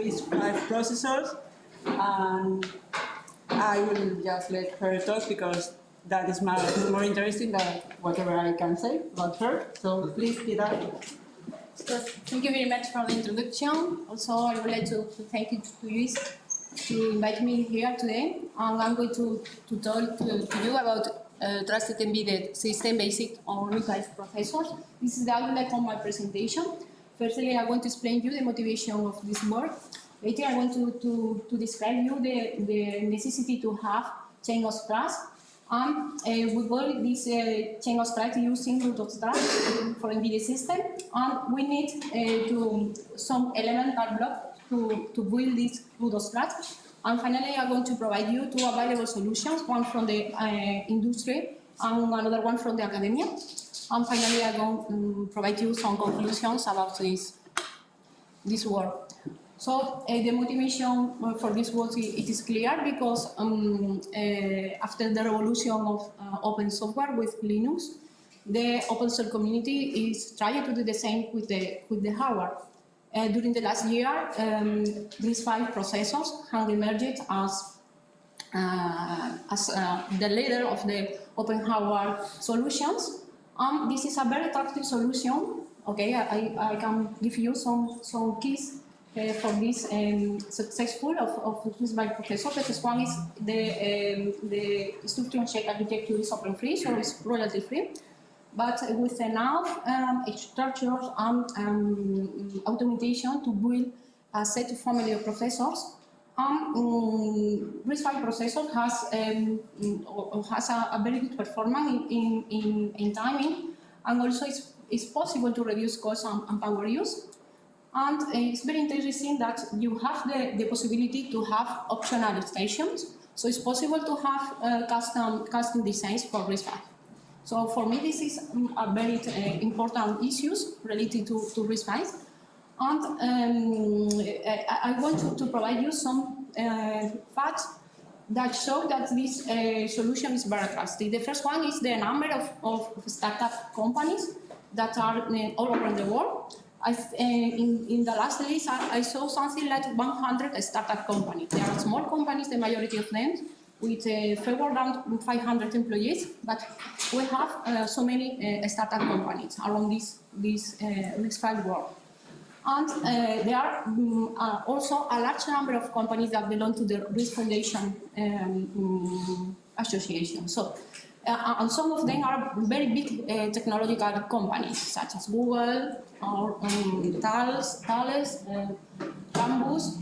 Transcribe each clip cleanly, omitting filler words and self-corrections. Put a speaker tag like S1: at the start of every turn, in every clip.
S1: RISC-V processors, and I will just let her talk because that is more interesting than whatever I can say about her. So please, Pilar.
S2: Yes, thank you very much for the introduction. Also, I would like to thank you to you to invite me here today. I'm going to talk to you about trusted embedded system based on RISC-V processors. This is the outline of my presentation. Firstly, I want to explain you the motivation of this work. Later, I want to describe you the necessity to have chain of trust. We build this chain of trust using root of trust for embedded system, and we need some elemental block to build this root of trust. And finally, I'm going to provide you two available solutions, one from the industry and another one from the academia. And finally, I'm going to provide you some conclusions about this work. So the motivation for this work it is clear because after the revolution of open software with Linux, the open source community is trying to do the same with the hardware. During the last year, these 5 processors have emerged as the leader of the open hardware solutions. This is a very attractive solution. Okay, I can give you some keys for this successful of this processor. The first one is the instruction check architecture is open free, so it's royalty free. But with enough structures and automation to build a set of family of processors, RISC-V processor has a very good performance in timing, and also it's possible to reduce cost and power use. And it's very interesting that you have the possibility to have optional stations, so it's possible to have custom designs for RISC-V. So for me, this is a very important issues related to RISC-V. And I want to provide you some facts that show that this solution is very trusted. The first one is the number of startup companies that are all over the world. In the last list, I saw something like 100 startup companies. There are small companies, the majority of them, with fewer than 500 employees, but we have so many startup companies around this RISC-V world. And there are also a large number of companies that belong to the RISC Foundation Association. So, and some of them are very big technological companies, such as Google or Thales, Campus.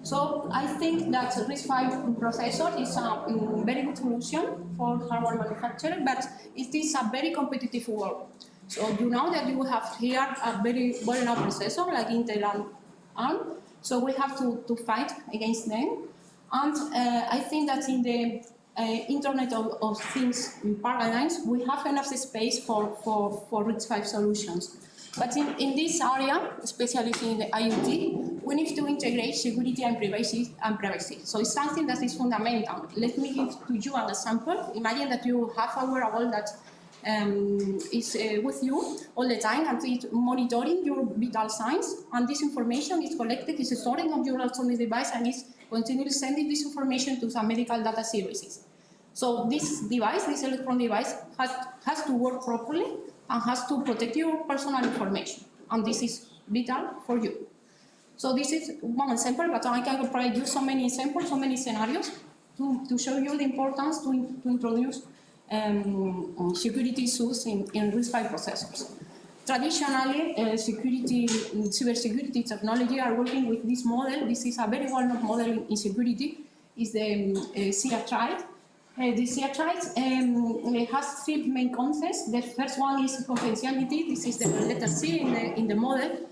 S2: So I think that RISC-V processor is a very good solution for hardware manufacturing, but it is a very competitive world. So you know that you have here a very well-known processor like Intel and ARM. So we have to fight against them. And I think that in the Internet of Things paradigms, we have enough space for RISC-V solutions. But in this area, especially in the IoT, we need to integrate security and privacy. So it's something that is fundamental. Let me give to you an example. Imagine that you have a wearable that is with you all the time and it's monitoring your vital signs, and this information is collected, is stored on your electronic device, and is continually sending this information to some medical data services. So this device, this electronic device, has to work properly and has to protect your personal information, and this is vital for you. So this is one example, but I can provide you so many examples, so many scenarios to show you the importance to introduce security issues in RISC-V processors. Traditionally, cybersecurity technology are working with this model. This is a very well-known model in security. Is the CRTRIDE. The CRTRIDE has 3 main concepts. The first one is confidentiality. This is the letter C in the model.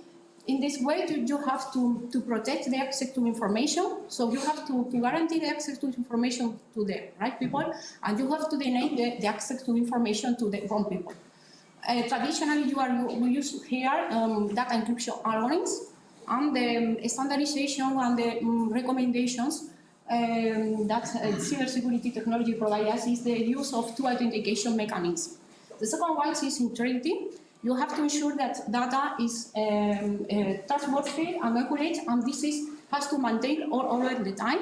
S2: In this way, you have to protect the access to information. So you have to guarantee the access to information to the right people, and you have to deny the access to information to the wrong people. Traditionally, we use here data encryption algorithms, and the standardization and the recommendations that cybersecurity technology provides us is the use of 2 authentication mechanisms. The second one is integrity. you have to ensure that data is trustworthy and accurate, and this has to maintain all over the time.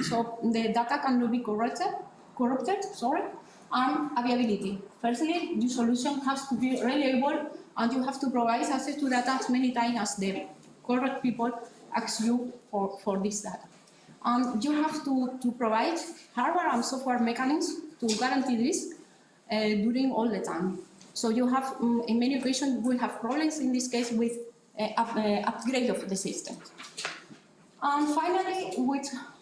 S2: So the data cannot be corrupted, and availability. Firstly, your solution has to be reliable, and you have to provide access to data as many times as the correct people ask you for this data. And you have to provide hardware and software mechanisms to guarantee this during all the time. So you have, in many occasions, we have problems in this case with upgrade of the system. And finally,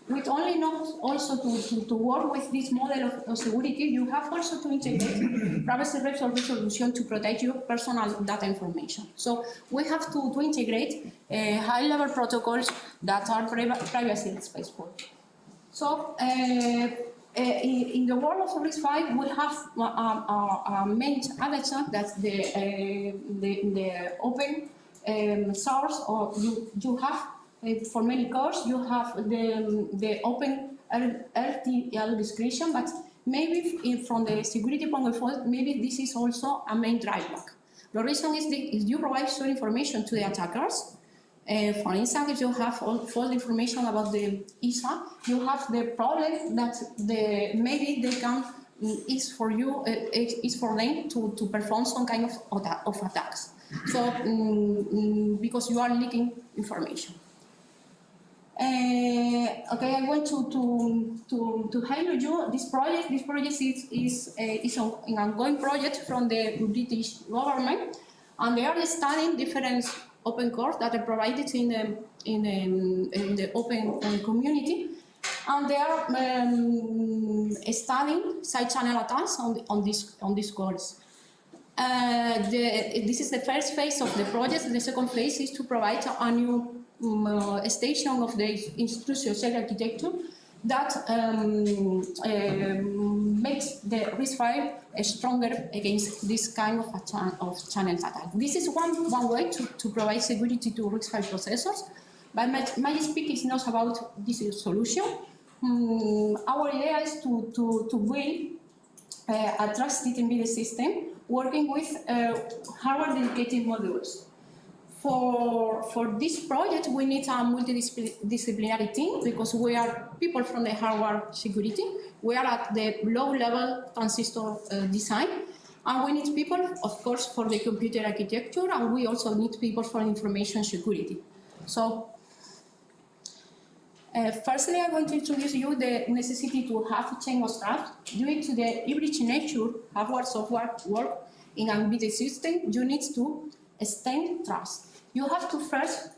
S2: with only not also to work with this model of security, you have also to integrate privacy resolution to protect your personal data information. So we have to integrate high-level protocols that are privacy respectful. So in the world of RISC-V, we have a main advantage that the open source, or you have for many cores, you have the open RTL discretion, but maybe from the security point of view, maybe this is also a main drawback. The reason is if you provide some information to the attackers, for instance, if you have false information about the ISA, you have the problem that maybe they can is for them to perform some kind of attacks. So because you are leaking information. Okay, I want to highlight you this project. This project is an ongoing project from the British government, and they are studying different open cores that are provided in the open community, and they are studying side channel attacks on these cores. This is the first phase of the project. The second phase is to provide a new station of the institutional cell architecture that makes the RISC-V stronger against this kind of channel attack. This is one way to provide security to RISC-V processors, but my speak is not about this solution. Our idea is to build a trusted embedded system working with hardware dedicated modules. For this project, we need a multidisciplinary team because we are people from the hardware security. We are at the low-level transistor design, and we need people, of course, for the computer architecture, and we also need people for information security. So, firstly, I want to introduce you the necessity to have a chain of trust. Due to the hybrid nature hardware-software work in an embedded system, you need to extend trust. You have to first,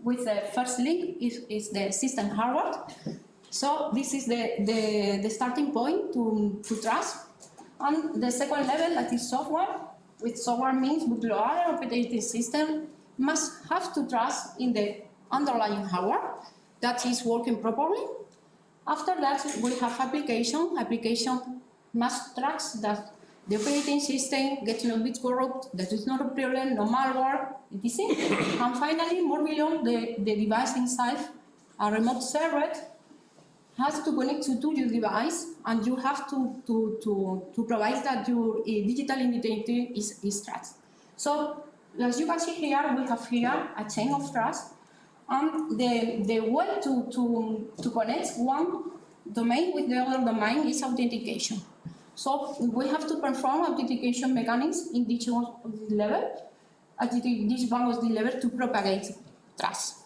S2: with the first link is the system hardware. So this is the starting point to trust. And the second level, that is software. With software means bootloader operating system must have to trust in the underlying hardware that is working properly. After that, we have application. Application must trust that the operating system gets no bit corrupt, that is not a problem, no malware, etc. And finally, more below, the device inside, a remote server, has to connect to your device, and you have to provide that your digital identity is trust. So, as you can see here, we have here a chain of trust, and the way to connect one domain with the other domain is authentication. So we have to perform authentication mechanisms in each one of the level, at each one of the level to propagate trust.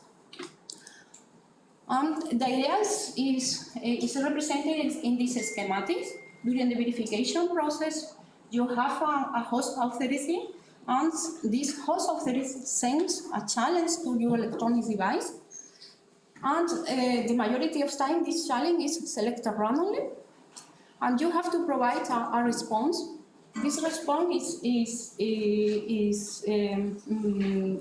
S2: And the idea is represented in these schematics. During the verification process, you have a host authority, and this host authority sends a challenge to your electronic device. And the majority of time, this challenge is selected randomly. And you have to provide a response. This response is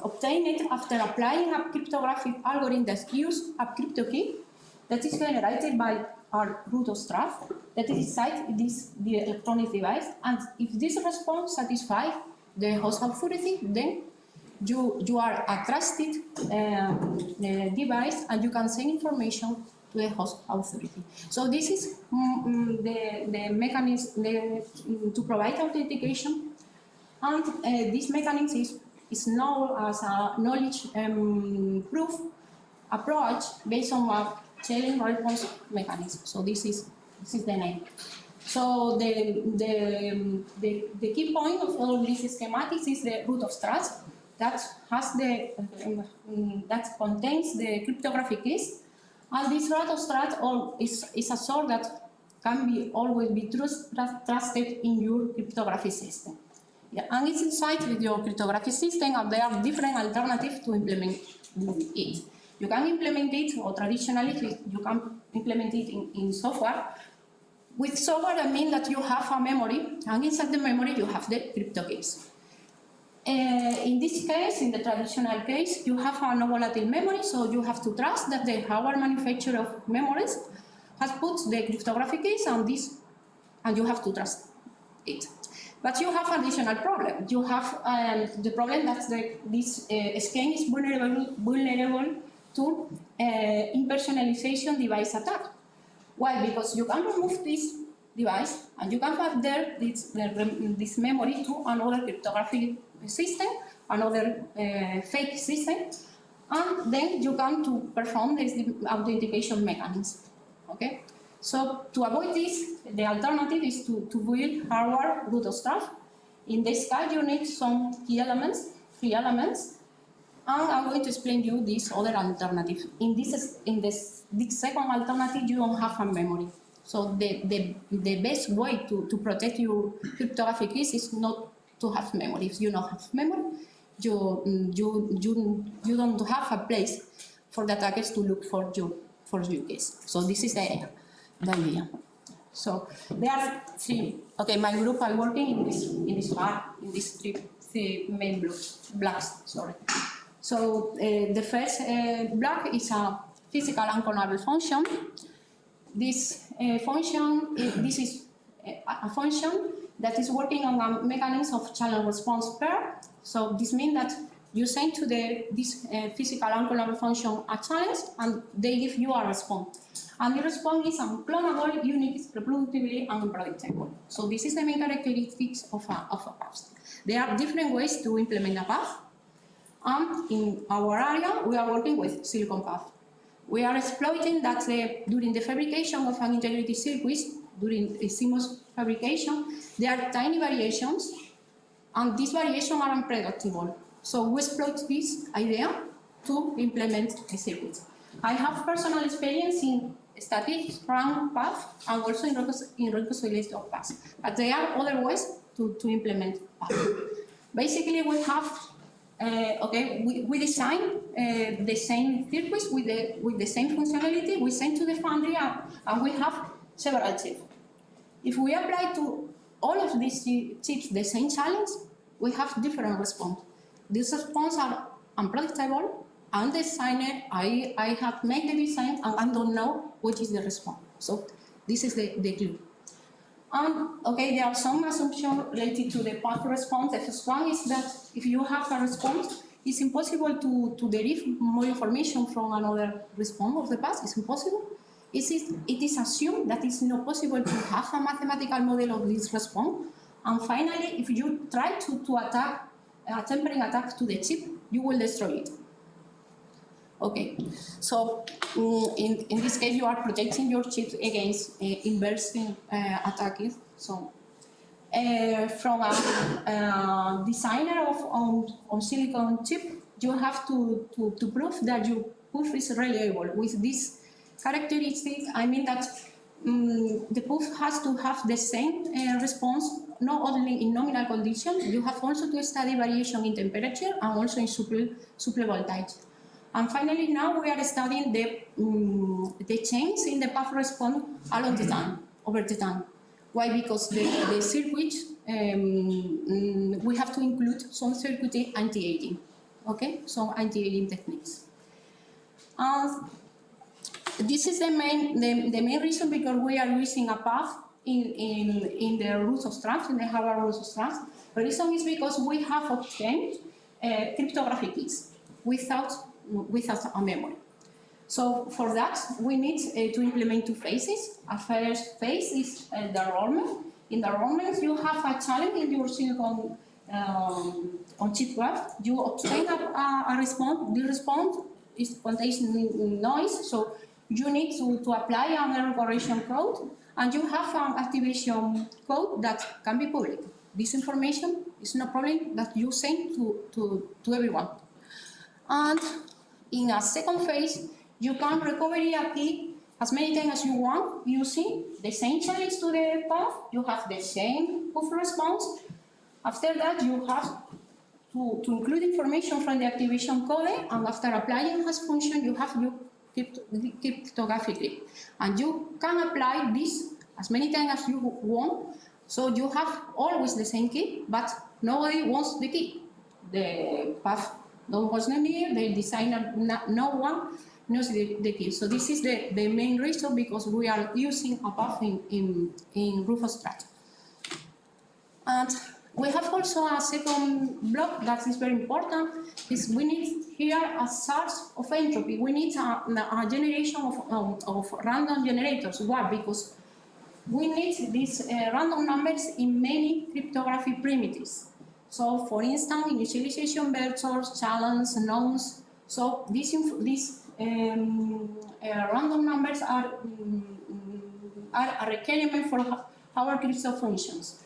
S2: obtained after applying a cryptographic algorithm that uses a crypto key that is generated by our root of truth that is inside the electronic device. And if this response satisfies the host authority, then you are a trusted device, and you can send information to the host authority. So this is the mechanism to provide authentication. And this mechanism is known as a knowledge proof approach based on a chain response mechanism. So this is the name. So the key point of all these schematics is the root of trust that has that contains the cryptographic keys, and this root of trust is a source that can always be trusted in your cryptographic system. Yeah, and it's inside with your cryptographic system, and there are different alternatives to implement it. You can implement it, or traditionally you can implement it in software. With software, I mean that you have a memory, and inside the memory you have the crypto keys. In this case, in the traditional case, you have a non-volatile memory, so you have to trust that the hardware manufacturer of memories has put the cryptographic keys on this, and you have to trust it. But you have an additional problem. You have the problem that this scheme is vulnerable to impersonalization device attack. Why? Because you can remove this device and you can have there this memory to another cryptographic system, another fake system, and then you can to perform this authentication mechanism. Okay? So to avoid this, the alternative is to build hardware root of trust. In this case, you need some key elements, 3 elements, and I'm going to explain you this other alternative. In this second alternative, you don't have a memory. So the best way to protect your cryptographic keys is not to have memory. If you don't have memory, you don't have a place for the attackers to look for your keys. So this is the idea. So there are 3. Okay, my group are working in this 3 main blocks. Sorry. So the first block is a physical unclonable function. This function, this is a function that is working on a mechanism of challenge response pair. So this means that you send to this physical unclonable function a challenge, and they give you a response. And the response is unclonable, unique, reproducibly, and unpredictable. So this is the main characteristics of a path. There are different ways to implement a path. And in our area, we are working with silicon path. We are exploiting that during the fabrication of an integrated circuit, during a CMOS fabrication, there are tiny variations, and these variations are unpredictable. So we exploit this idea to implement a circuit. I have personal experience in static run path and also in reconciliation path, but there are other ways to implement path. Basically, we have we design the same circuits with the same functionality. We send to the foundry, and we have several chips. If we apply to all of these chips the same challenge, we have different response. These responses are unpredictable. I'm the designer. I have made the design, and I don't know what is the response. So this is the clue. There are some assumptions related to the path response. The first one is that if you have a response, it's impossible to derive more information from another response of the path. It's impossible. It is assumed that it's not possible to have a mathematical model of this response. And finally, if you try to attack a tempering attack to the chip, you will destroy it. Okay, so in this case, you are protecting your chip against inversing attacks. So from a designer on silicon chip, you have to prove that your proof is reliable. With this characteristic, I mean that the proof has to have the same response, not only in nominal conditions. You have also to study variation in temperature and also in supply voltage. And finally, now we are studying the change in the path response along the time, over the time. Why? Because the circuit, we have to include some circuitry anti-aging, okay? Some anti-aging techniques. This is the main reason because we are using a path in the roots of trust, in the hardware roots of trust. The reason is because we have obtained cryptographic keys without a memory. So for that, we need to implement 2 phases. A first phase is the enrollment. In the enrollment, you have a challenge in your silicon on chip graph, you obtain a response. The response contains noise, so you need to apply an error correction code, and you have an activation code that can be public. This information is no problem that you send to everyone. And in a second phase, you can recover a key as many times as you want using the same challenge to the path. You have the same proof response. After that, you have to include information from the activation code, and after applying as function, you have your cryptographic key. And you can apply this as many times as you want, so you have always the same key, but nobody wants the key. The path no one was near, the designer, no one knows the key. So this is the main reason, because we are using a path in Rufus Strat. And we have also a second block that is very important, is we need here a source of entropy. We need a generation of random generators. Why? Because we need these random numbers in many cryptography primitives. So, for instance, initialization vectors, challenges, knowns. So these random numbers are a requirement for our crypto functions.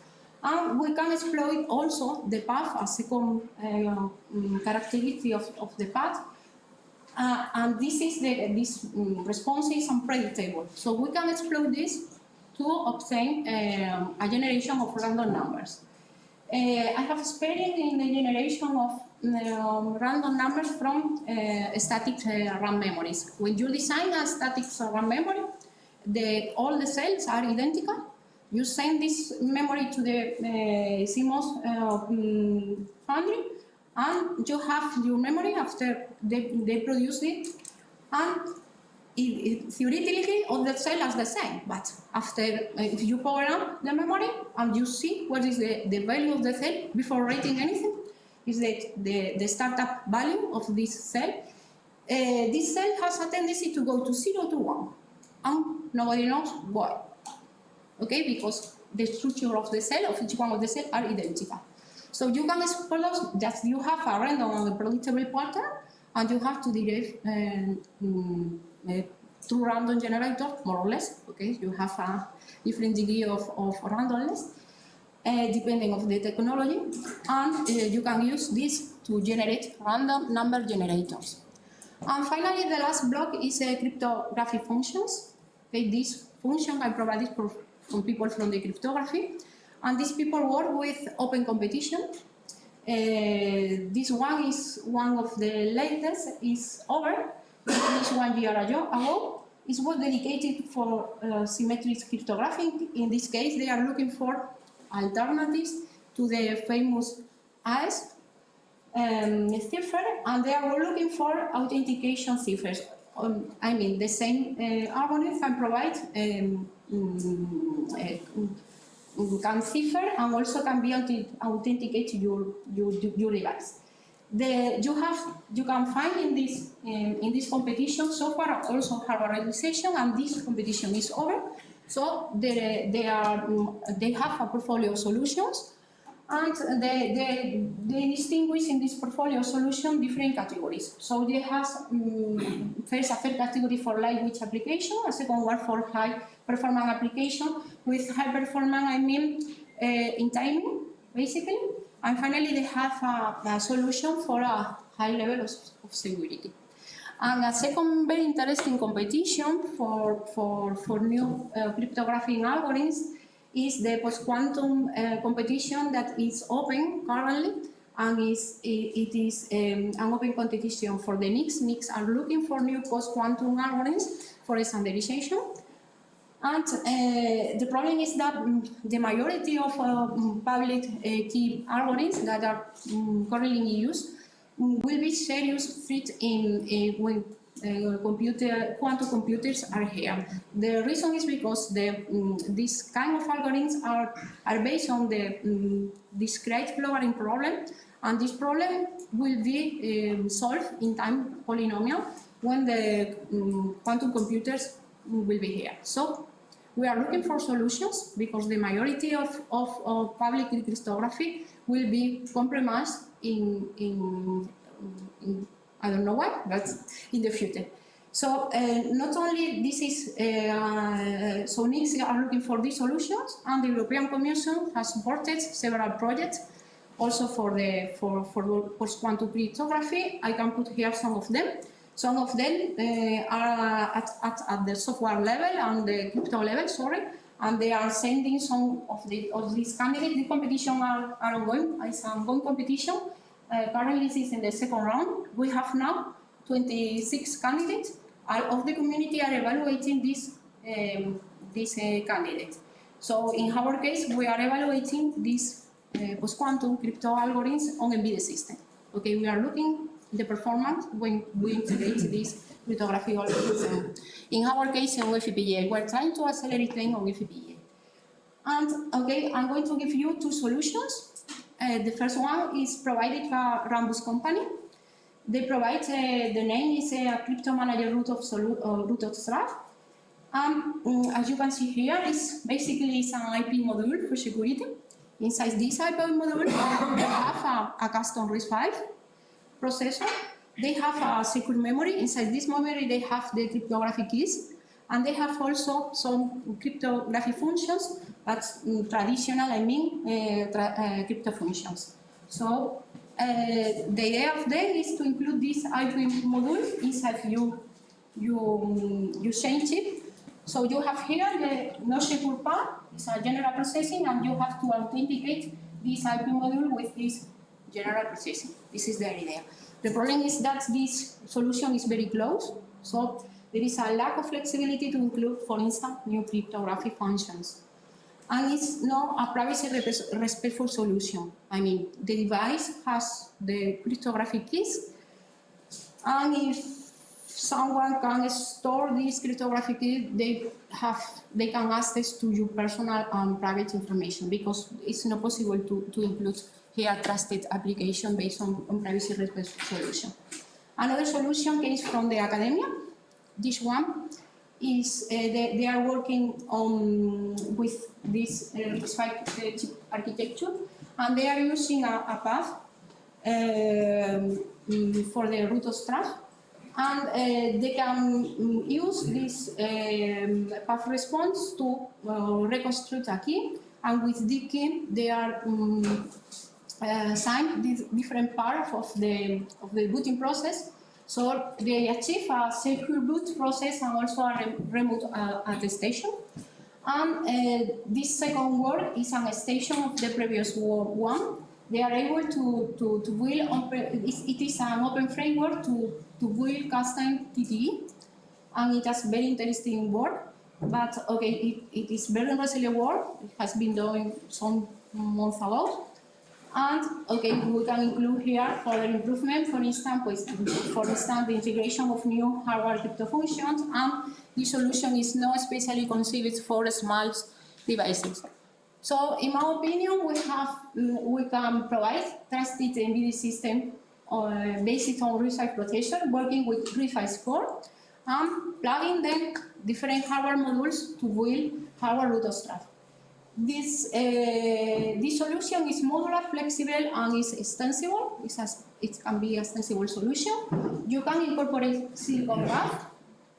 S2: And we can exploit also the path as second characteristic of the path. And this is this response is unpredictable. So we can exploit this to obtain a generation of random numbers. I have experience in the generation of random numbers from static RAM memories. When you design a static RAM memory, all the cells are identical. You send this memory to the CMOS foundry, and you have your memory after they produce it. And theoretically, all the cells are the same, but after, if you power up the memory and you see what is the value of the cell before writing anything, is that the startup value of this cell has a tendency to go to 0 to 1, and nobody knows why. Okay, because the structure of the cell, of each one of the cells, are identical. So you can exploit that you have a random and unpredictable pattern, and you have to derive two random generators, more or less. Okay, you have a different degree of randomness depending on the technology, and you can use this to generate random number generators. And finally, the last block is cryptographic functions. Okay, these functions are provided from people from the cryptography, and these people work with open competition. This one is one of the latest, is over. It finished 1 year ago. It was dedicated for symmetric cryptography. In this case, they are looking for alternatives to the famous AES cipher, and they are looking for authentication ciphers. I mean, the same algorithm can provide can cipher and also can be authenticate your device. You can find in this competition so far also hardwareization, and this competition is over. So they have a portfolio of solutions, and they distinguish in this portfolio solution different categories. So they have first a third category for lightweight application, a second one for high performance application. With high performance, I mean in timing, basically. And finally, they have a solution for a high level of security. And a second very interesting competition for new cryptographic algorithms is the post-quantum competition that is open currently, and it is an open competition for the NICs. NICs are looking for new post-quantum algorithms for standardization. And the problem is that the majority of public key algorithms that are currently in use will be serious fit in when quantum computers are here. The reason is because these kind of algorithms are based on the discrete logarithm problem, and this problem will be solved in time polynomial when the quantum computers will be here. So We are looking for solutions because the majority of public cryptography will be compromised in I don't know why, but in the future. So not only this is, so NICs are looking for these solutions, and the European Commission has supported several projects also for post-quantum cryptography. I can put here some of them. Some of them are at the software level and the crypto level, sorry, and they are sending some of these candidates. The competition are ongoing. It's an ongoing competition. Currently, this is in the second round. We have now 26 candidates. All of the community are evaluating these candidates. So in our case, we are evaluating these post-quantum crypto algorithms on embedded system. Okay, we are looking the performance when we integrate this cryptography algorithm. In our case, on FPGA, we're trying to accelerate them on FPGA. And okay, I'm going to give you two solutions. The first one is provided by Rambus company. They provide, the name is a crypto manager root of Strife. As you can see here, it's an IP module for security. Inside this IP module, they have a custom RISC-V processor. They have a secure memory. Inside this memory, they have the cryptographic keys, and they have also some cryptographic functions, but traditional, crypto functions. So the idea of them is to include this IP module inside you change it. So you have here the no secure part, it's a general processing, and you have to authenticate this IP module with this general processing. This is the idea. The problem is that this solution is very close, so there is a lack of flexibility to include, for instance, new cryptographic functions. And it's not a privacy respectful solution. I mean, the device has the cryptographic keys, and if someone can store these cryptographic keys, they can access to your personal and private information, because it's not possible to include here trusted application based on privacy respectful solution. Another solution came from the academia. This one is they are working with this RISC-V chip architecture, and they are using a path for the root of Strife, and they can use this path response to reconstruct a key, and with the key they are sign these different parts of the booting process. So they achieve a secure boot process and also a remote attestation. And this second work is an extension of the previous one. They are able to build, it is an open framework to build custom TTE, and it has very interesting work. But okay, it is very resilient work. It has been done some months ago. And okay, we can include here further improvement, for instance, the integration of new hardware crypto functions, and this solution is not especially conceived for small devices. So, in my opinion, we can provide trusted embedded system based on RISC-V protection, working with RISC-V core, and plugging them different hardware modules to build hardware root of Strife. This solution is modular, flexible, and is extensible. It can be an extensible solution. You can incorporate silicon graph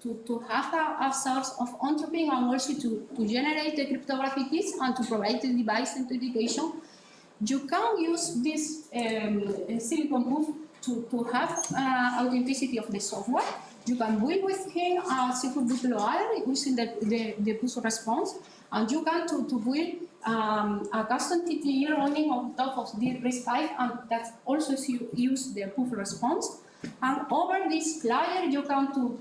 S2: to have a source of on-chain, and also to generate the cryptographic keys and to provide the device authentication. You can use this silicon proof to have authenticity of the software. You can build with him a secure bootloader using the push response, and you can to build a custom TTE running on top of the RISC-V, and that also use the push response. And over this layer, you can to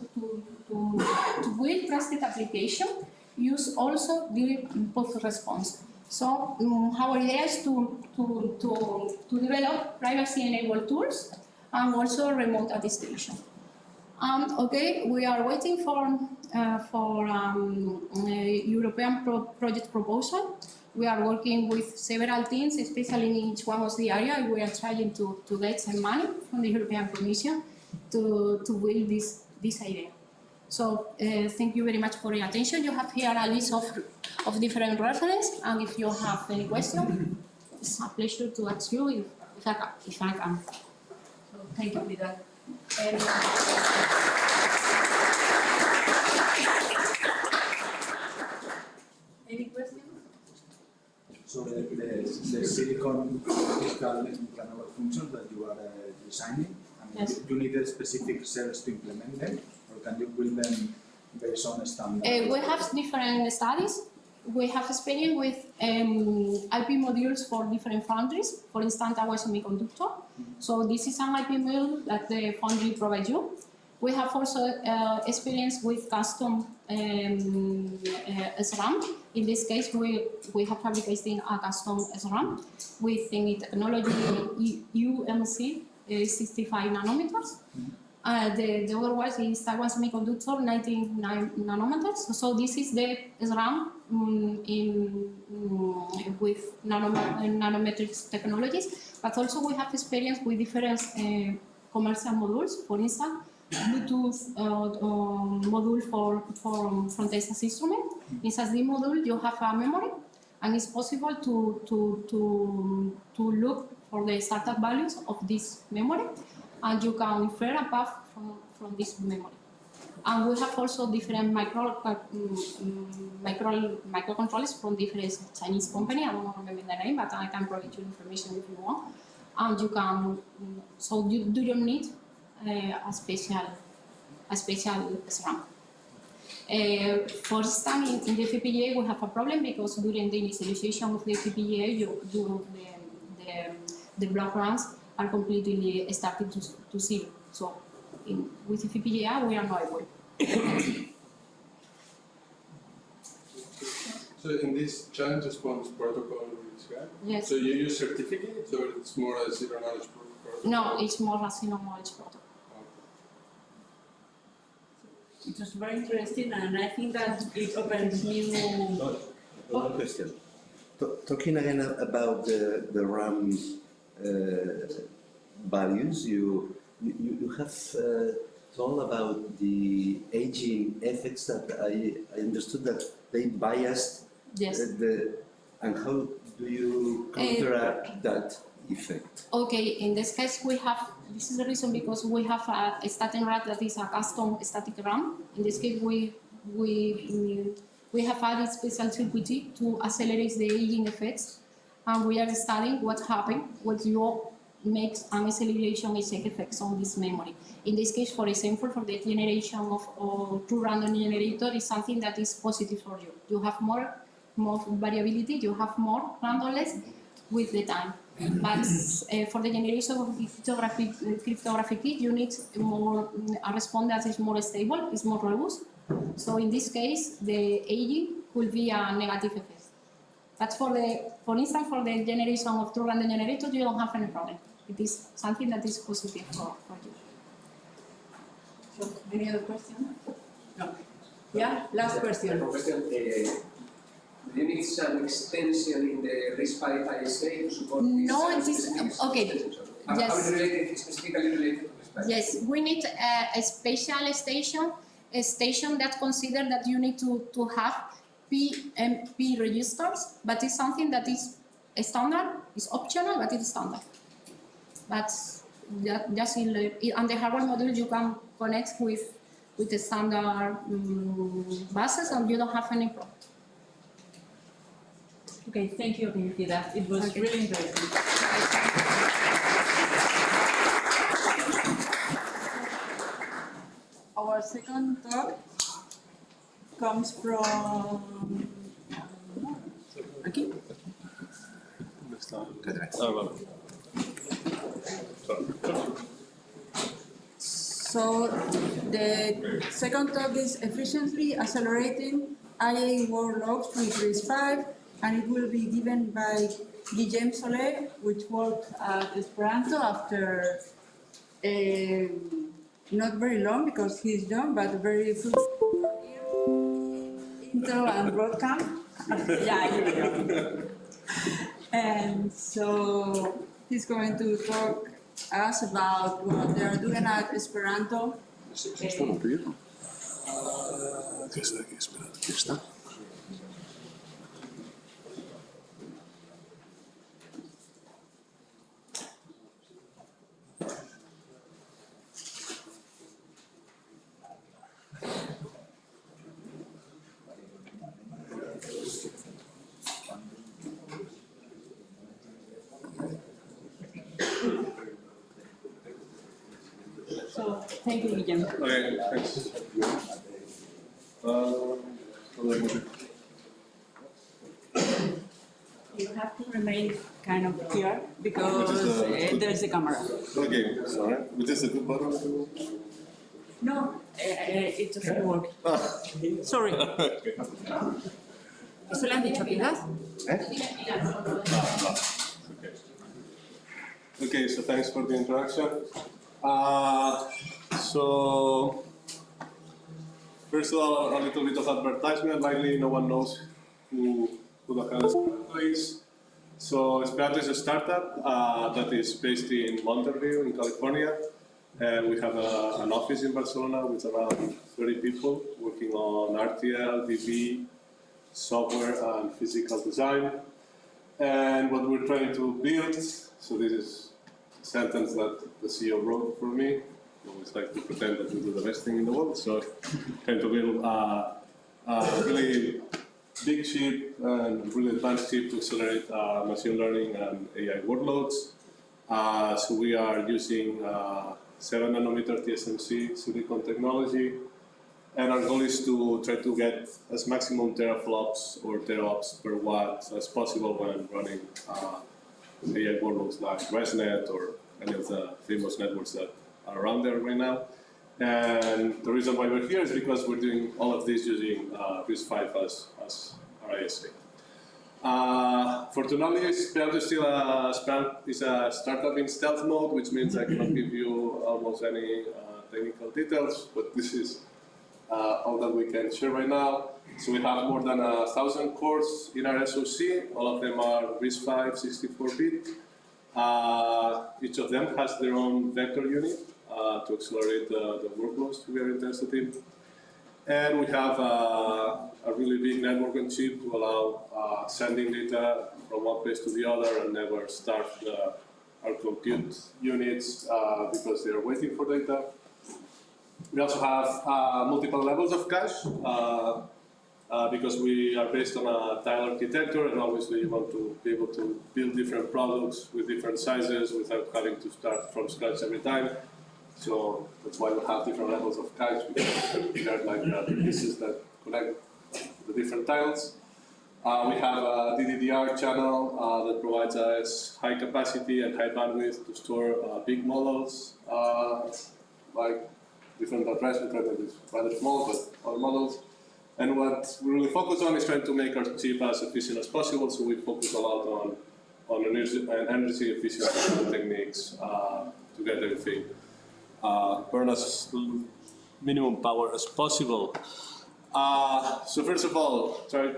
S2: build trusted application, use also the push response. So our idea is to develop privacy-enabled tools and also remote attestation. Okay, we are waiting for European project proposal. We are working with several teams, especially in each one of the area. We are trying to get some money from the European Commission to build this idea. So thank you very much for your attention. You have here a list of different references, and if you have any question, it's a pleasure to ask you if I can. So thank you for that. Any questions?
S3: So the silicon physical implantable functions that you are designing,
S2: Yes.
S3: you need a specific cells to implement them, or can you build them based on standard?
S2: We have different studies. We have experience with IP modules for different foundries. For instance, our semiconductor. So this is an IP module that the foundry provides you. We have also experience with custom SRAM. In this case, we have fabricating a custom SRAM with the technology UMC 65 nanometers. The other one is Taiwan Semiconductor 99 nanometers. So this is the SRAM with nanometrics technologies. But also we have experience with different commercial modules. For instance, Bluetooth module for front-end instrument. In SSD module, you have a memory, and it's possible to look for the startup values of this memory, and you can infer a path from this memory. And we have also different microcontrollers from different Chinese company. I don't remember the name, but I can provide you information if you want. And you can, so you don't need a special SRAM. For instance, in the FPGA, we have a problem because during the initialization of the FPGA, the block runs are completely starting to zero. So with the FPGA, we are not able.
S4: So in this challenge response protocol we described,
S2: Yes.
S4: so you use certificates or it's more a zero knowledge protocol?
S2: No, it's more a zero knowledge protocol.
S1: It was very interesting, and I think that it opens new.
S5: One question. Talking again about the RAM values, you have told about the aging effects that I understood that they biased.
S2: Yes.
S5: And how do you counteract that effect?
S2: Okay, in this case this is the reason because we have a static RAM that is a custom static RAM. In this case we have added special circuitry to accelerate the aging effects, and we are studying what happens when you make an acceleration effects on this memory. In this case, for example, for the generation of two random generator is something that is positive for you. You have more variability, you have more randomness with the time. But for the generation of cryptographic key, you need a response that is more stable, is more robust. So in this case, the aging could be a negative effect. But for instance, for the generation of two random generators, you don't have any problem. It is something that is positive for you.
S1: So, any other question? No. Yeah, last question.
S6: Do you need some extension in the RISC-V ISA to support
S2: No, it
S6: this?
S2: is okay. Yes.
S6: How related, specifically related to RISC-V?
S2: Yes, we need a special station, a station that considers that you need to have PMP registers, but it's something that is a standard, it's optional, but it's standard. But just on the hardware module, you can connect with the standard buses, and you don't have any problem.
S1: Okay, thank you, Nifida. It was
S2: Okay.
S1: really interesting. Our second talk comes from. Okay. So the second talk is efficiently accelerating IA word logs with RISC-V, and it will be given by Guillaume Soler, which worked at Esperanto after not very long because he's young, but very good Intel and Broadcom. Yeah. And so he's going to talk us about what they are doing at Esperanto.
S4: Aquesta d'aquí, espera, aquí està.
S1: So, thank you, Guillem.
S4: Okay, thanks.
S1: You have to remain kind of here because
S4: Which is the-
S1: there's the camera.
S4: Okay, sorry. Which is a good button to...
S1: No, it doesn't work. Sorry. ¿Eso le han dicho a Pilar?
S4: Okay, so thanks for the introduction. So, first of all, a little bit of advertisement. Likely no one knows who the hell is. So, Esperato is a startup that is based in Mountain View in California. And we have an office in Barcelona with around 30 people working on RTL, DB, software, and physical design. And what we're trying to build, so this is a sentence that the CEO wrote for me. I always like to pretend that we do the best thing in the world. So trying to build a really big chip and really advanced chip to accelerate machine learning and AI workloads. So we are using 7 nanometer TSMC silicon technology. And our goal is to try to get as maximum teraflops or teraops per watt as possible when running AI workloads like ResNet or any of the famous networks that are around there right now. And the reason why we're here is because we're doing all of this using RISC-V as our ISA. Fortunately, Esperato is still a startup in stealth mode, which means I cannot give you almost any technical details, but this is all that we can share right now. So we have more than 1,000 cores in our SoC. All of them are RISC-V 64-bit. Each of them has their own vector unit to accelerate the workloads we are interested in. And we have a really big network on chip to allow sending data from one place to the other and never starve our compute units because they are waiting for data. We also have multiple levels of cache because we are based on a tile architecture, and obviously you want to be able to build different products with different sizes without having to start from scratch every time. So that's why we have different levels of cache, because they are like the pieces that connect the different tiles. We have a DDR channel that provides us high capacity and high bandwidth to store big models, like different address that is rather small, but other models. And what we really focus on is trying to make our chip as efficient as possible, so we focus a lot on energy efficient techniques to get everything burn as minimum power as possible. So first of all, try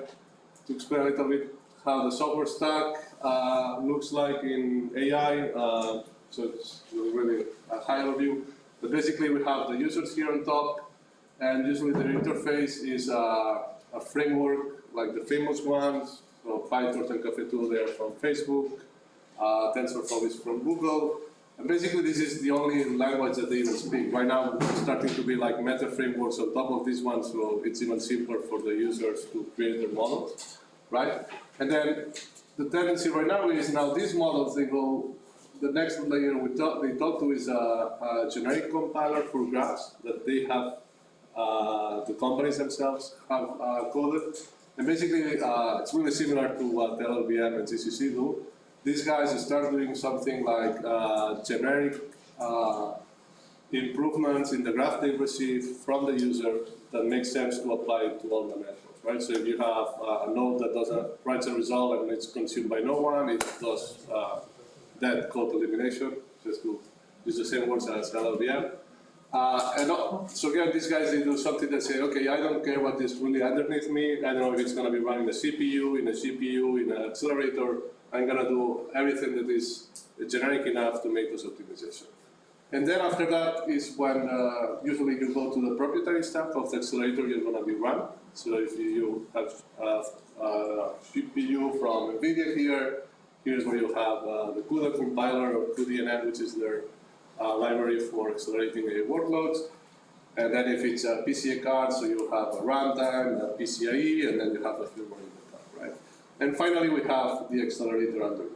S4: to explain a little bit how the software stack looks like in AI. So it's really a high overview. But basically, we have the users here on top, and usually their interface is a framework like the famous ones. So PyTorch and Caffe2, they are from Facebook. TensorFlow is from Google. And basically, this is the only language that they even speak. Right now, it's starting to be like meta frameworks on top of these ones, so it's even simpler for the users to create their models, right? And then the tendency right now is now these models, they go, the next layer they talk to is a generic compiler for graphs that they have, the companies themselves have coded. And basically, it's really similar to what LLVM and GCC do. These guys start doing something like generic improvements in the graph they receive from the user that makes sense to apply it to all the networks, right? So if you have a node that doesn't write a result and it's consumed by no one, it does dead code elimination, just to use the same words as LLVM. So again, these guys, they do something that say, okay, I don't care what is really underneath me. I don't know if it's going to be running a CPU, in a GPU, in an accelerator. I'm going to do everything that is generic enough to make this optimization. And then after that is when usually you go to the proprietary stack of the accelerator you're going to be run. So if you have GPU from NVIDIA here, here's where you have the CUDA compiler or cuDNN, which is their library for accelerating AI workloads. And then if it's a PCA card, so you have a runtime, a PCIe, and then you have a firmware in the top, right? And finally, we have the accelerator underneath.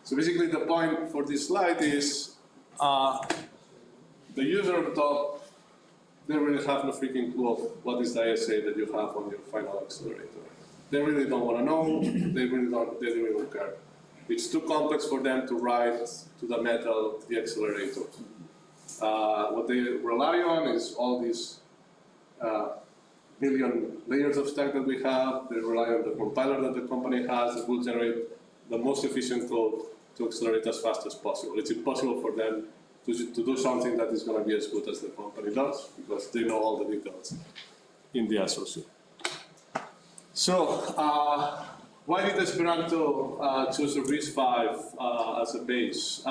S4: So basically, the point for this slide is the user on top, they really have no freaking clue of what is the ISA that you have on your final accelerator. They really don't want to know. They really don't care. It's too complex for them to write to the metal the accelerator. What they rely on is all these million layers of stack that we have. They rely on the compiler that the company has that will generate the most efficient code to accelerate as fast as possible. It's impossible for them to do something that is going to be as good as the company does because they know all the details in the SoC. So, why did Esperanto choose a RISC-V as a base?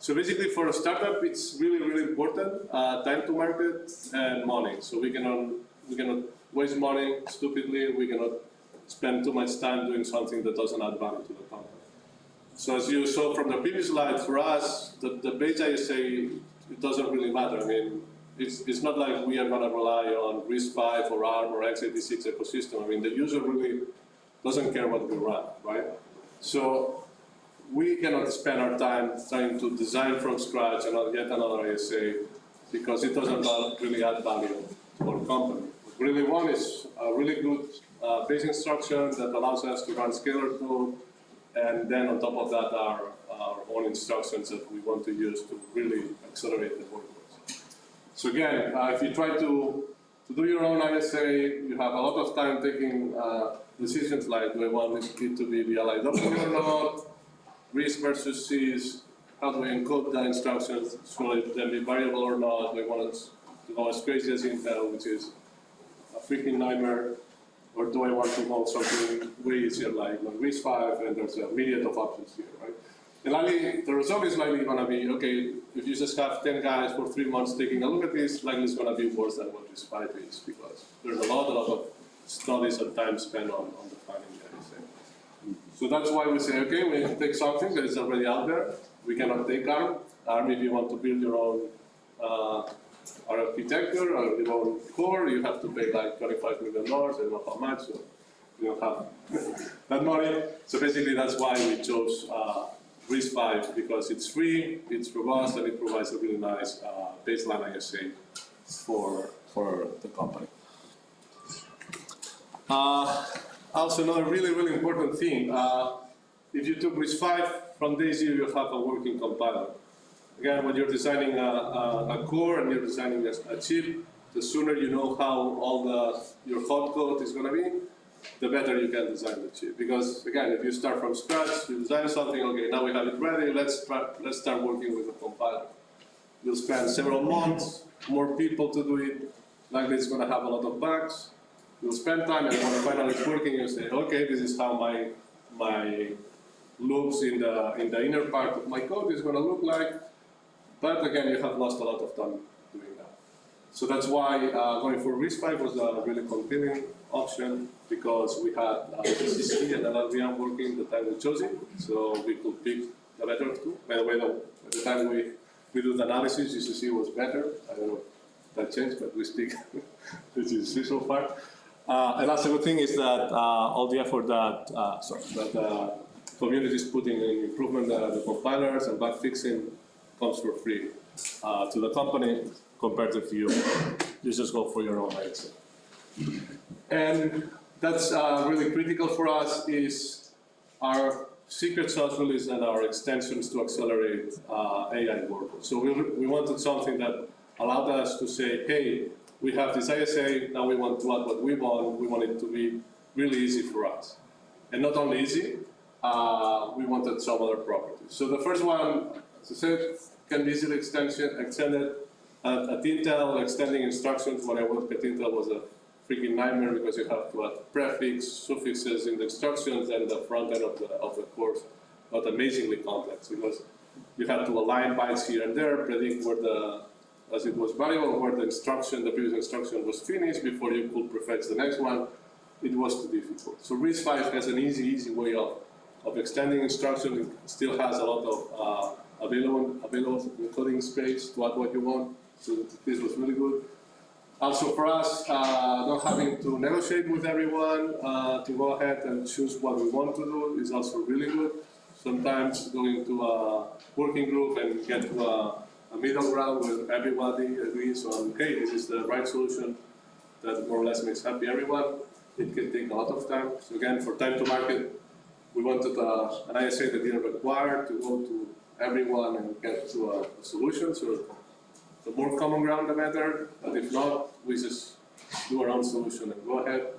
S4: So basically, for a startup, it's really, really important, time to market and money. So we cannot waste money stupidly. We cannot spend too much time doing something that doesn't add value to the company. So as you saw from the previous slide, for us, the base ISA, it doesn't really matter. I mean, it's not like we are going to rely on RISC-V or ARM or x86 ecosystem. I mean, the user really doesn't care what we run, right? So we cannot spend our time trying to design from scratch yet another ISA because it doesn't really add value to our company. What we really want is a really good base instruction that allows us to run scalar code, and then on top of that our own instructions that we want to use to really accelerate the workloads. So again, if you try to do your own ISA, you have a lot of time taking decisions like, do I want it to be the LIW or not? RISC versus Cs, how do I encode the instructions? Should it then be variable or not? Do I want to go as crazy as Intel, which is a freaking nightmare? Or do I want to go something way easier like RISC-V, and there's a myriad of options here, right? And likely, the result is likely going to be, okay, if you just have 10 guys for 3 months taking a look at this, likely it's going to be worse than what RISC-V is, because there's a lot of studies and time spent on defining the ISA. So that's why we say, okay, we need to take something that is already out there. We cannot take ARM. ARM, if you want to build your own architecture or your own core, you have to pay like $25 million, I don't know how much, so you don't have that money. So basically that's why we chose RISC-V, because it's free, it's robust, and it provides a really nice baseline ISA for the company. Also, another really, really important thing, if you took RISC-V, from day zero you have a working compiler. Again, when you're designing a core and you're designing a chip, the sooner you know how all your hot code is going to be, the better you can design the chip. Because again, if you start from scratch, you design something, okay, now we have it ready, let's start working with the compiler. You'll spend several months, more people to do it, likely it's going to have a lot of bugs. You'll spend time, and when finally it's working, you say, okay, this is how my loops in the inner part of my code is going to look like. But again, you have lost a lot of time doing that. So that's why going for RISC-V was a really compelling option, because we had CC and LLVM working the time we chose it, so we could pick the better of two. By the way, at the time we do the analysis, GCC was better. I don't know if that changed, but we stick with GCC so far. And also the good thing is that all the effort that the community is putting in improvement the compilers and bug fixing comes for free to the company, compared to if you just go for your own ISA. And that's really critical for us, is our secret sauce release and our extensions to accelerate AI workloads. So we wanted something that allowed us to say, hey, we have this ISA, now we want to add what we want it to be really easy for us. And not only easy, we wanted some other properties. So the first one, as I said, can be easily extended. At Intel, extending instructions when I worked at Intel was a freaking nightmare, because you have to add prefix, suffixes in the instructions, and the front end of the course got amazingly complex, because you had to align bytes here and there, predict where the, as it was variable, where the instruction, the previous instruction was finished before you could prefetch the next one. It was too difficult. So RISC-V has an easy way of extending instruction. It still has a lot of available encoding space to add what you want. So this was really good. Also for us, not having to negotiate with everyone to go ahead and choose what we want to do is also really good. Sometimes going to a working group and get to a middle ground where everybody agrees on, okay, this is the right solution that more or less makes happy everyone. It can take a lot of time. So again, for time to market, we wanted an ISA that didn't require to go to everyone and get to a solution. So the more common ground, the better. But if not, we just do our own solution and go ahead.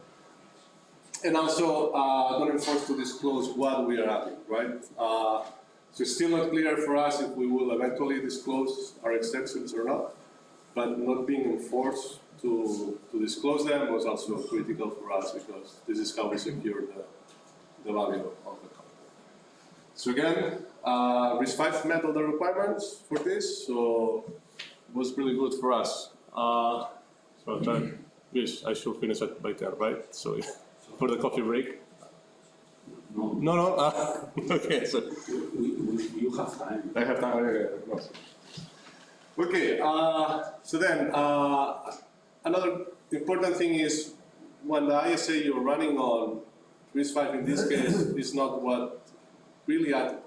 S4: And also, don't enforce to disclose what we are adding, right? So it's still not clear for us if we will eventually disclose our extensions or not. But not being enforced to disclose them was also critical for us because this is how we secure the value of the company. So again, RISC-V met all the requirements for this, so it was really good for us. So I'll try. Yes, I should finish it by 10, right? So for the coffee break. No. Okay, so
S5: You have time.
S4: I have time. Okay. So then another important thing is when the ISA you're running on, RISC-V in this case is not what really add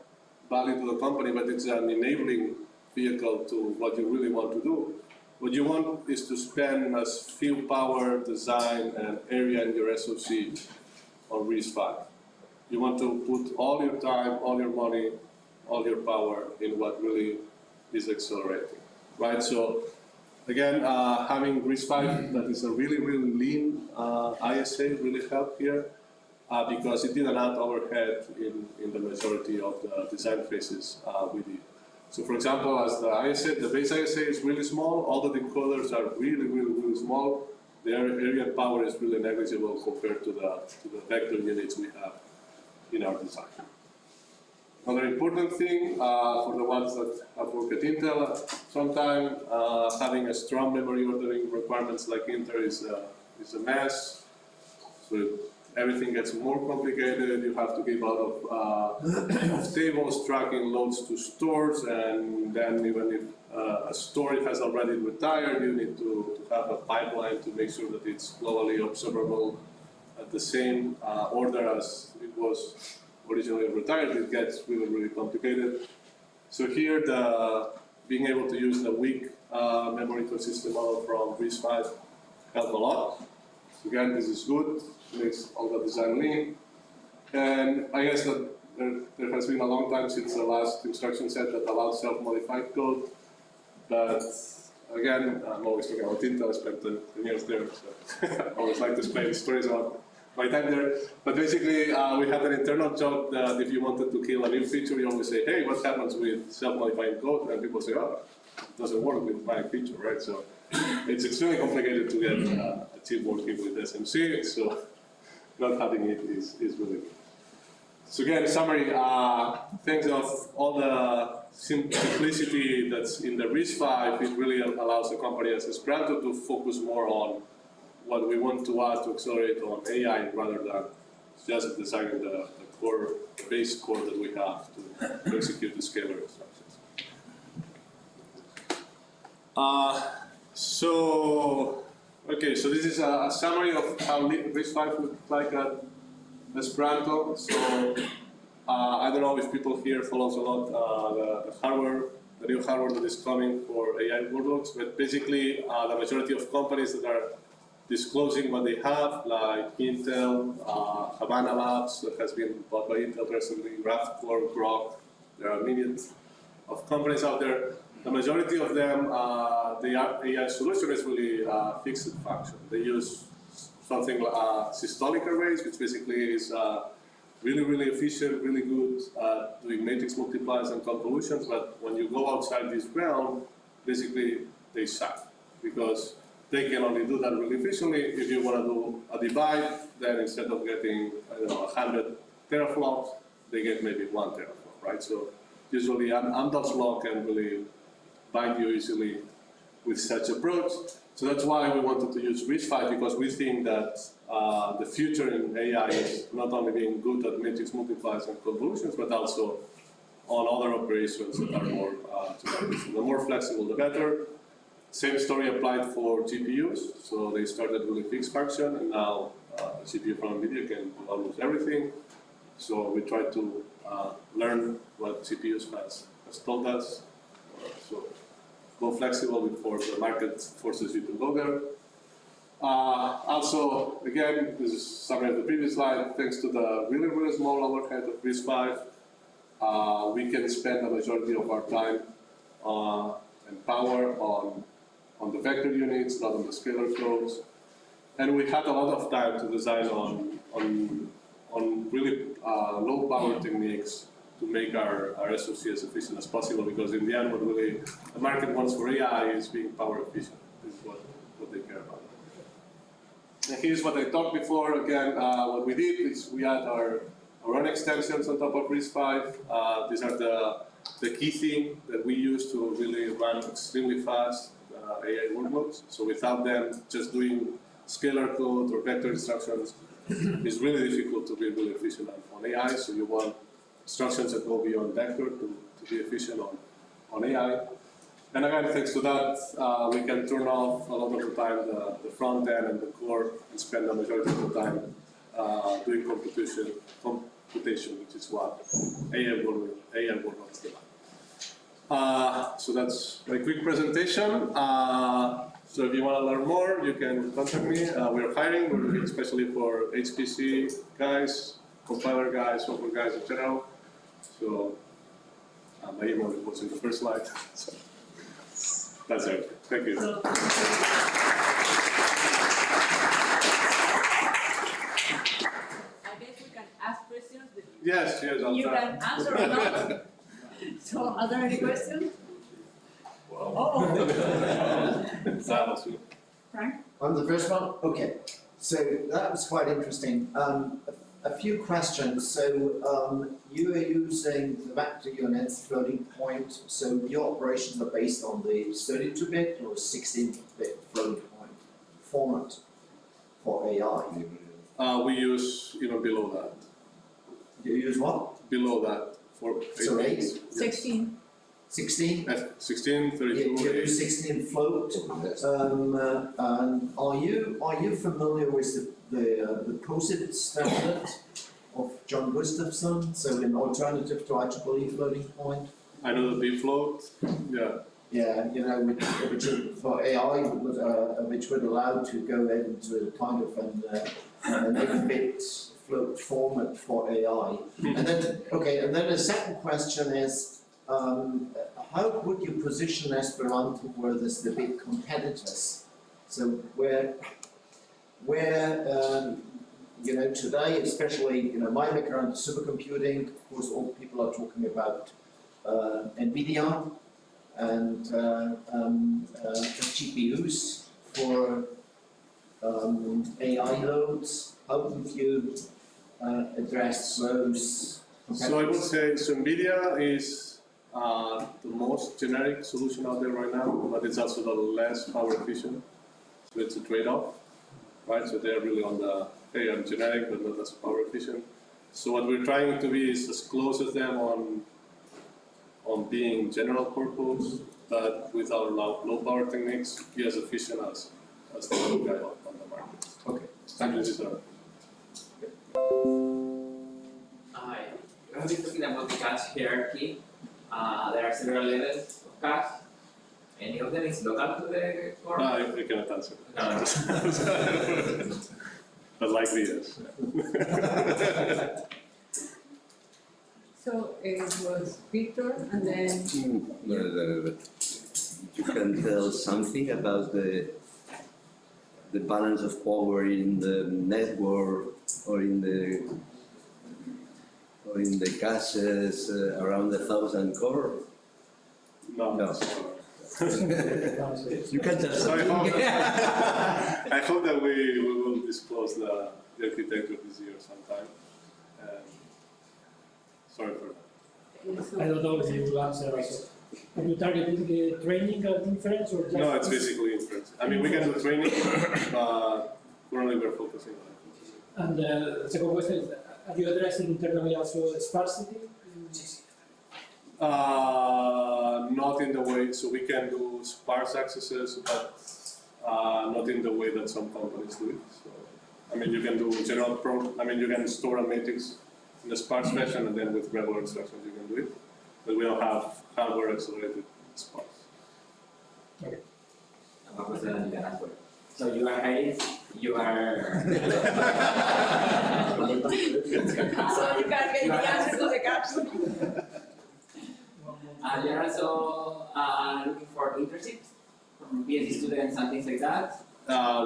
S4: value to the company, but it's an enabling vehicle to what you really want to do. What you want is to spend as few power, design, and area in your SoC on RISC-V. You want to put all your time, all your money, all your power in what really is accelerating, right? So again, having RISC-V that is a really lean ISA really helped here because it didn't add overhead in the majority of the design phases we did. So for example, as the ISA, the base ISA is really small, all the decoders are really small. The area and power is really negligible compared to the vector units we have in our design. Another important thing for the ones that have worked at Intel, sometimes having a strong memory ordering requirements like Intel is a mess. So everything gets more complicated. You have to give a lot of tables tracking loads to stores, and then even if a store has already retired, you need to have a pipeline to make sure that it's globally observable at the same order as it was originally retired. It gets really complicated. So here, being able to use the weak memory consistent model from RISC-V helped a lot. So again, this is good. Makes all the design lean. And I guess that there has been a long time since the last instruction set that allowed self-modified code. But again, I'm always talking about Intel. I spent 10 years there, so I always like to explain stories about my time there. But basically, we had an internal joke that if you wanted to kill a new feature, you always say, hey, what happens with self-modifying code? And people say, oh, it doesn't work with my feature, right? So it's extremely complicated to get a chip working with SMC. So not having it is really good. So again, in summary, thanks of all the simplicity that's in the RISC-V, it really allows a company as Esperanto to focus more on what we want to add to accelerate on AI rather than just designing the core, base core that we have to execute the scalar instructions. Okay, so this is a summary of how RISC-V looks like at Esperanto. So I don't know if people here follows a lot the hardware, the new hardware that is coming for AI workloads, but basically the majority of companies that are disclosing what they have, like Intel, Havana Labs, that has been bought by Intel recently, Graphcore, Grok, there are millions of companies out there. The majority of them, the AI solution is really fixed function. They use something like systolic arrays, which basically is really efficient, really good at doing matrix multiplies and convolutions, but when you go outside this realm, basically they suck, because they can only do that really efficiently. If you want to do a divide, then instead of getting, I don't know, 100 teraflops, they get maybe 1 teraflop, right? So usually Amdahl's can really bind you easily with such approach. So that's why we wanted to use RISC-V, because we think that the future in AI is not only being good at matrix multiplies and convolutions, but also on other operations that are more the more flexible, the better. Same story applied for GPUs. So they started with a fixed function, and now a GPU from NVIDIA can do almost everything. So we try to learn what GPUs has told us. So go flexible before the market forces you to go there. Also, again, this is summary of the previous slide. Thanks to the really, really small overhead of RISC-V, we can spend the majority of our time and power on the vector units, not on the scalar codes. And we had a lot of time to design on really low power techniques to make our SoC as efficient as possible, because in the end, what really the market wants for AI is being power efficient. This is what they care about. And here's what I talked before. Again, what we did is we had our own extensions on top of RISC-V. These are the key thing that we use to really run extremely fast AI workloads. So without them, just doing scalar code or vector instructions is really difficult to be really efficient on AI. So you want instructions that go beyond vector to be efficient on AI. And again, thanks to that, we can turn off a lot of the time the front end and the core and spend the majority of the time doing computation, which is what AI workloads do. So that's my quick presentation. So if you want to learn more, you can contact me. We're hiring. We're looking especially for HPC guys, compiler guys, software guys in general. So my email was in the first slide. So that's it. Thank you.
S1: I guess we can ask questions.
S4: Yes, I'll
S1: You
S4: try.
S1: can answer or not. So, are there any questions? Oh. Frank?
S7: On the first one? Okay. So that was quite interesting. A few questions. So you are using the vector units floating point. So your operations are based on the 32-bit or 16-bit floating point format for AI.
S4: We use even below that.
S7: You use what?
S4: Below that for 8
S7: So 8?
S4: bits.
S1: 16.
S7: 16?
S4: 16, 32,
S7: You
S4: 8.
S7: use 16 float. And are you familiar with the POSIT standard of John Gustafson? So an alternative to IEEE floating point.
S4: I know the B float. Yeah.
S7: Yeah, you know, which for AI which would allow to go into kind of an 8-bit float format for AI. And then the second question is, how would you position Esperanto versus the big competitors? So where you know, today, especially, you know, my background is supercomputing. Of course, all people are talking about NVIDIA and GPUs for AI loads. How would you address those competitors?
S4: So I would say, so NVIDIA is the most generic solution out there right now, but it's also the less power efficient. So it's a trade-off, right? So they're really on the, hey, I'm generic, but not as power efficient. So what we're trying to be is as close as them on being general purpose, but with our low power techniques, be as efficient as the other guy on the market.
S7: Okay, thank you.
S8: Hi, we're going to be talking about the cache hierarchy. There are several levels of cache. Any of them is local to the core?
S4: I cannot answer.
S8: No.
S4: But likely yes.
S1: So it was Victor, and then
S5: You can tell something about the balance of power in the network or in the caches around 1,000 core?
S4: No.
S5: You can tell
S4: So
S5: something.
S4: I hope that we will disclose the architecture this year sometime. Sorry for that.
S9: I don't know if you will answer also. Are you targeting training at inference or just?
S4: No, it's basically inference. I mean, we can do training, but currently we're focusing on it.
S9: And the second question is, are you addressing internally also sparsity?
S4: Not in the way, so we can do sparse accesses, but not in the way that some companies do it. So, I mean, you can do general you can store a matrix in a sparse fashion, and then with regular instructions you can do it. But we don't have hardware accelerated sparse.
S9: Okay.
S8: So you are hiring, you are.
S1: So you can get the answer to the caption.
S8: You're also looking for internships from PhD students and things like that.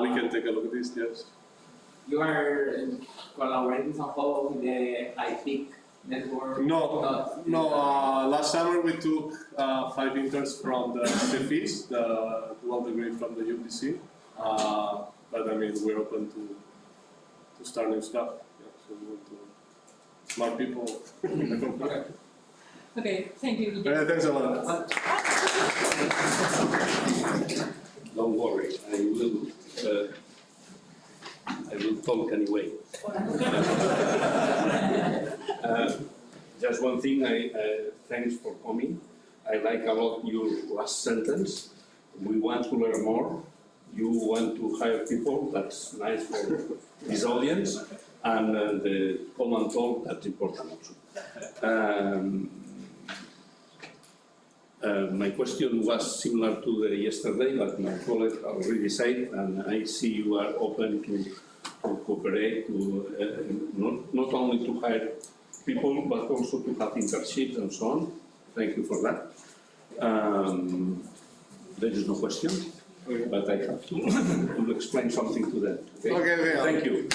S4: We can take a look at this, yes.
S8: You are collaborating somehow with the IPIC network?
S4: No. Last summer we took 5 interns from the CFIs, the dual degree from the UPC. But I mean, we're open to start new stuff. Yeah, so we want to smart people.
S1: Okay, thank you.
S4: Thanks a lot.
S10: Don't worry, I will talk anyway. Just one thing, thanks for coming. I like a lot your last sentence. We want to learn more. You want to hire people, that's nice for this audience. And the common talk, that's important also. My question was similar to the yesterday, but my colleague already said, and I see you are open to cooperate, to not only to hire people, but also to have internships and so on. Thank you for that. There is no question, but I have to explain something to them. Okay? Thank you.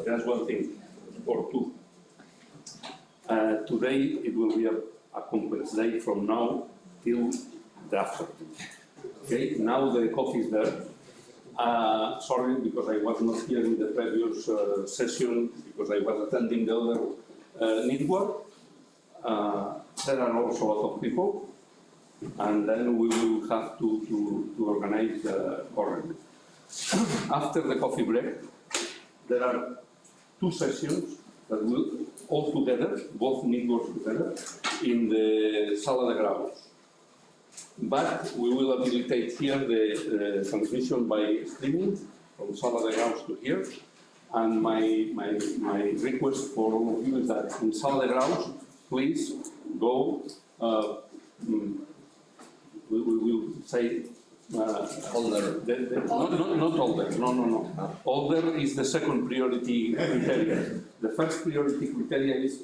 S10: That's one thing, or two. Today it will be a complex day from now till the afternoon. Okay, now the coffee is there. Sorry, because I was not here in the previous session, because I was attending the other network. There are also a lot of people, and then we will have to organize correctly. After the coffee break, there are 2 sessions that will all together, both networks together, in the Sala de Graus. But we will habilitate here the transmission by streaming from Sala de Graus to here. And my request for all of you is that in Sala de Graus, please go, we will say, older. Not older, no. Older is the second priority criteria. The first priority criteria is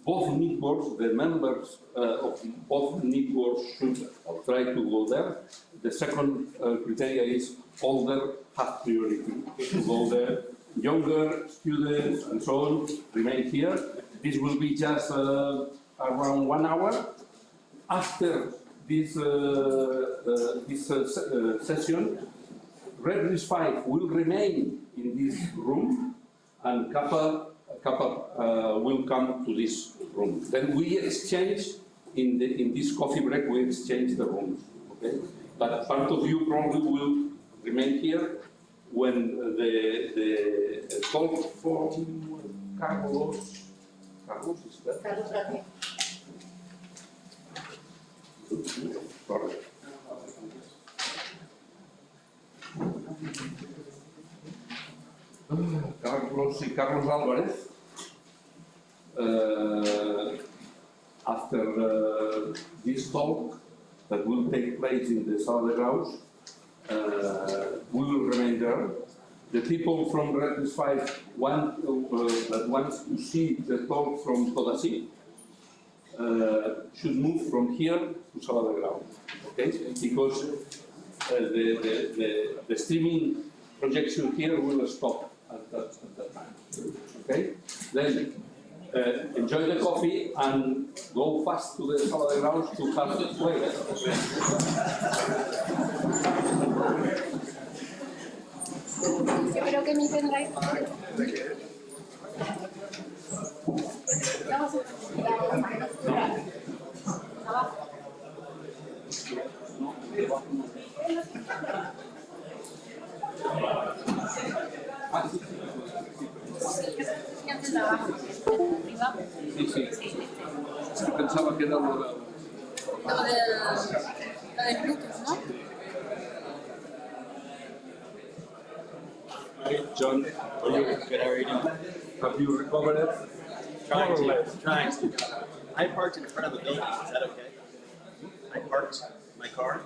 S10: both networks, the members of both networks should try to go there. The second criteria is older have priority to go there. Younger students and so on remain here. This will be just around 1 hour. After this session, Red 5 will remain in this room, and Kappa will come to this room. Then we exchange in this coffee break. We exchange the rooms. Okay, but part of you probably will remain here when the talk from Carlos is that?
S1: Carlos García.
S10: Sorry. Carlos Álvarez. After this talk that will take place in the Sala de Graus, we will remain there. The people from Red 5 that wants to see the talk from Codasí should move from here to Sala de Graus, okay? Because the streaming projection here will stop at that time, okay? Then enjoy the coffee and go fast to the Sala de Graus to have the play.
S2: Yo creo que mi pendrive.
S4: Sí, sí. Es que pensaba que era lo de...
S2: Lo del Bluetooth, ¿no?
S10: John, are you good? How are you doing? Have you recovered it?
S11: Trying
S10: More or
S11: to.
S10: less.
S11: Trying to. I parked in front of a building. Is that okay? I parked my car